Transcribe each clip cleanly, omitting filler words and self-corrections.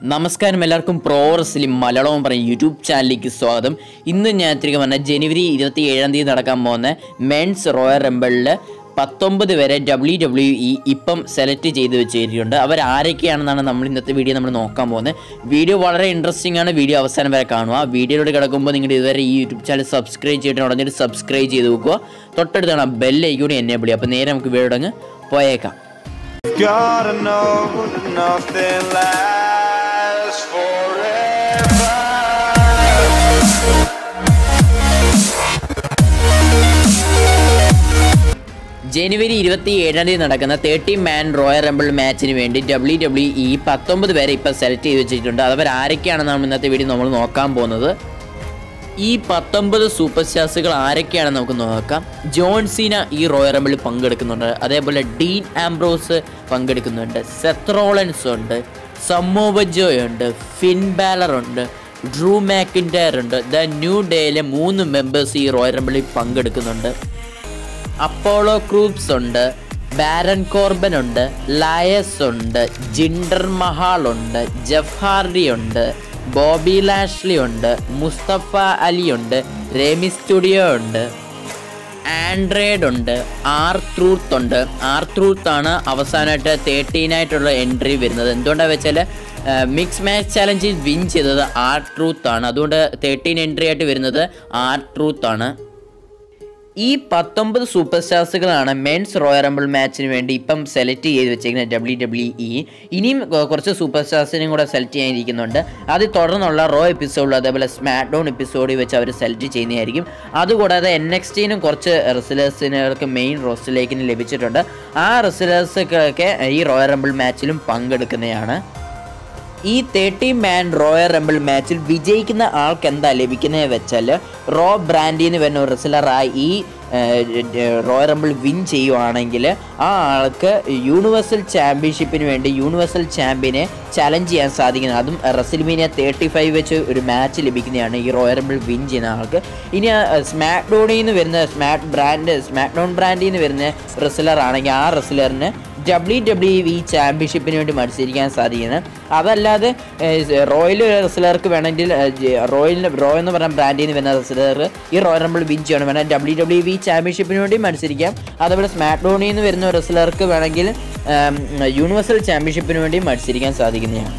നമസ്കാരം എല്ലാവർക്കും pro wrestling Malayalam പറഞ്ഞ യൂട്യൂബ് ചാനലിലേക്ക് സ്വാഗതം. ഇന്ന് ഞാൻ തിരികെ പറഞ്ഞ ജനുവരി 27 നടക്കാൻ പോകുന്ന മെൻസ് റോയൽ റംബിളിൽ 19 വരെ WWE ഇപ്പം സെലക്ട് ചെയ്ത് വെച്ചിട്ടുണ്ട്. അവരാരൊക്കെയാണെന്നാണ് നമ്മൾ ഇന്നത്തെ വീഡിയോ നമ്മൾ നോക്കാൻ പോകുന്നത്. വീഡിയോ വളരെ ഇൻട്രസ്റ്റിംഗ് ആണ്. വീഡിയോ അവസാനം വരെ കാണുക. വീഡിയോയിലൂടെ കിടക്കുമ്പോൾ നിങ്ങൾ ഇതുവരെ ഈ യൂട്യൂബ് ചാനൽ സബ്സ്ക്രൈബ് ചെയ്തിട്ട് ഉടനെ സബ്സ്ക്രൈബ് ചെയ്ത് നോക്കുക. തൊട്ടടുത്താണ് ബെല്ലൈക്കൺ കൂടി എന്നെ വിളി. അപ്പോൾ നേരെ നമുക്ക് വീഡിയോ അങ്ങ് പോയേക്കാം. ജനുവരി 27 നടക്കുന്ന 30 മാൻ റോയൽ റംബിൾ മാച്ചിന് വേണ്ടി WWE 19 പേരെ ഇപ്പോൾ സെലക്ട് ചെയ്ത് വെച്ചിട്ടുണ്ട്. അവരാരൊക്കെയാണെന്നാണ് ഇന്നത്തെ വീഡിയോ നമ്മൾ നോക്കാൻ പോകുന്നത്. ഈ 19 സൂപ്പർ സ്റ്റാർസുകൾ ആരൊക്കെയാണെന്ന് നമുക്ക് നോക്കാം. ജോൺ സീന ഈ റോയൽ റംബിളിൽ പങ്കെടുക്കുന്നുണ്ട്. അതേപോലെ ഡീൻ ആംബ്രോസ് പങ്കെടുക്കുന്നുണ്ട്. സെത്ത് റോളൻസ് ഉണ്ട്, സമോവ ജോയ് ഉണ്ട്, ഫിൻ ബാലർ ഉണ്ട്, ഡ്രൂ മാക്കിൻറ്റയർ ഉണ്ട്. ദ ന്യൂ ഡേയിലെ 3 മെമ്പേഴ്സ് ഈ റോയൽ റംബിളിൽ പങ്കെടുക്കുന്നുണ്ട്. അപ്പോളോ ക്രൂപ്സ് ഉണ്ട്, ബാരൻ കോർബൻ ഉണ്ട്, ലയസ് ഉണ്ട്, ജിൻഡർ മഹാൾ ഉണ്ട്, ജെഫ് ഹാർഡി ഉണ്ട്, ബോബി ലാഷ്ലി ഉണ്ട്, മുസ്തഫ അലി ഉണ്ട്, റേമി സ്റ്റുഡിയോ ഉണ്ട്, ആൻഡ്രേഡ് ഉണ്ട്, ആർ-ട്രൂത്ത് ഉണ്ട്. ആർ-ട്രൂത്ത് ആണ് അവസാനമായിട്ട് 13 എൻട്രി വരുന്നത്. എന്തുകൊണ്ടാണെന്ന് വെച്ചാൽ മിക്സ് മാച്ച് ചാലഞ്ചിൽ വിൻ ചെയ്തത് ആർ-ട്രൂത്ത് ആണ്. അതുകൊണ്ട് 13 എൻട്രി ആയിട്ട് വരുന്നത് ആർ-ട്രൂത്ത് ആണ്. ഈ 19 സൂപ്പർ സ്റ്റാർസുകളാണ് മെൻസ് റോയൽ റംബിൾ മാച്ചിന് വേണ്ടി ഇപ്പം സെലക്ട് ചെയ്ത് വെച്ചേക്കുന്നത് WWE. ഇനിയും കുറച്ച് സൂപ്പർ സ്റ്റാർസിനെയും കൂടെ സെലക്ട് ചെയ്യാനിരിക്കുന്നുണ്ട്. അത് തുടർന്നുള്ള റോ എപ്പിസോഡിൽ അതേപോലെ സ്മാക്ക് ഡൗൺ എപ്പിസോഡിൽ വെച്ച് അവർ സെലക്ട് ചെയ്യുന്നതായിരിക്കും. അതുകൂടാതെ NXTനും കുറച്ച് റെസ്ലേഴ്സിനൊക്കെ മെയിൻ റോസ്റ്ററിലേക്ക് ലഭിച്ചിട്ടുണ്ട്. ആ റെസ്ലേഴ്സൊക്കെ ഈ റോയൽ റംബിൾ മാച്ചിലും പങ്കെടുക്കുന്നതാണ്. ഈ 30 മാൻ റോയൽ റംബിൾ മാച്ചിൽ വിജയിക്കുന്ന ആൾക്ക് എന്താ ലഭിക്കുന്നത് വെച്ചാൽ റോ ബ്രാൻഡിന്ന് വരുന്ന ഒരു റെസ്ലറായി ഈ റോയൽ റംബിൾ വിൻ ചെയ്യുവാണെങ്കിൽ ആ ആൾക്ക് യൂണിവേഴ്സൽ ചാമ്പ്യൻഷിപ്പിന് വേണ്ടി യൂണിവേഴ്സൽ ചാമ്പ്യനെ ചലഞ്ച് ചെയ്യാൻ സാധിക്കുന്നത്. അതും റെസിൽമേനിയ 35 വെച്ച് ഒരു മാച്ച് ലഭിക്കുന്നതാണ് ഈ റോയൽ റംബിൾ വിൻ ചെയ്യുന്ന ആൾക്ക്. ഇനി സ്മാക്ക് ഡൗണിൽ നിന്ന് വരുന്ന സ്മാക്ക് ഡൗൺ ബ്രാൻഡിൽ നിന്ന് വരുന്ന റെസ്ലർ ആണെങ്കിൽ ആ റെസ്ലറിന് WWE ചാമ്പ്യൻഷിപ്പിന് വേണ്ടി മത്സരിക്കാൻ സാധിക്കുന്നത്. അതല്ലാതെ റോയൽ റെസ്ലർക്ക് വേണമെങ്കിൽ റോ എന്ന് പറഞ്ഞ ബ്രാൻഡിൽ നിന്ന് വരുന്ന റെസ്ലർ ഈ റോയൽ റംബിൾ വിൻ ചെയ്യണം വേണം WWE ചാമ്പ്യൻഷിപ്പിന് വേണ്ടി മത്സരിക്കാം. അതേപോലെ സ്മാക്ക് ഡൗണിൽ നിന്ന് വരുന്ന റെസ്ലർക്ക് വേണമെങ്കിൽ യൂണിവേഴ്സൽ ചാമ്പ്യൻഷിപ്പിന് വേണ്ടി മത്സരിക്കാൻ സാധിക്കുന്നതാണ്.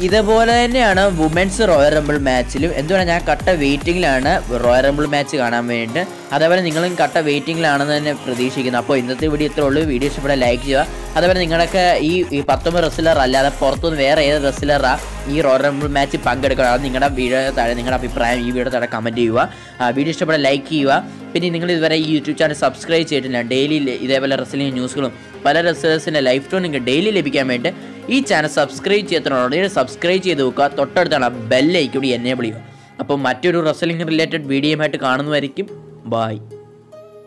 ഇതേപോലെ തന്നെയാണ് വുമൻസ് റോയൽ റംബിൾ മാച്ചിലും. എന്തുകൊണ്ടാണ് ഞാൻ കട്ട വെയിറ്റിങ്ങിലാണ് റോയൽ റംബിൾ മാച്ച് കാണാൻ വേണ്ടിയിട്ട്. അതേപോലെ നിങ്ങളും കട്ട വെയിറ്റിങ്ങിലാണെന്ന് തന്നെ പ്രതീക്ഷിക്കുന്നു. അപ്പോൾ ഇന്നത്തെ വീഡിയോ ഇത്രേ ഉള്ളൂ. വീഡിയോ ഇഷ്ടപ്പെട്ടാൽ ലൈക്ക് ചെയ്യുക. അതേപോലെ നിങ്ങളൊക്കെ ഈ 19 റെസ്ലർ അല്ലാതെ പുറത്തുനിന്ന് വേറെ ഏത് റെസ്ലറാണ് ഈ റോയൽ റംബിൾ മാച്ച് പങ്കെടുക്കണം, അത് നിങ്ങളുടെ വീഡിയോ താഴെ നിങ്ങളുടെ അഭിപ്രായം ഈ വീഡിയോ താഴെ കമൻറ്റ് ചെയ്യുക. വീഡിയോ ഇഷ്ടപ്പെട്ടാൽ ലൈക്ക് ചെയ്യുക. പിന്നെ നിങ്ങൾ ഇതുവരെ ഈ യൂട്യൂബ് ചാനൽ സബ്സ്ക്രൈബ് ചെയ്തിട്ടില്ല, ഡെയിലി ഇതേപോലെ റെസ്ലിംഗ് ന്യൂസുകളും പല റെസ്ലേഴ്സിൻ്റെ ലൈഫ് സ്റ്റോൺ നിങ്ങൾക്ക് ഡെയിലി ലഭിക്കാൻ വേണ്ടി ഈ ചാനൽ സബ്സ്ക്രൈബ് ചെയ്തിട്ടുണ്ടെങ്കിൽ സബ്സ്ക്രൈബ് ചെയ്ത് നോക്കുക. തൊട്ടടുത്താണ് ബെല്ലൈക്കൺ കൂടി എനേബിൾ ചെയ്യുക. അപ്പോൾ മറ്റൊരു റെസ്ലിംഗ് റിലേറ്റഡ് വീഡിയോയുമായിട്ട് കാണുന്നതായിരിക്കും. ബൈ.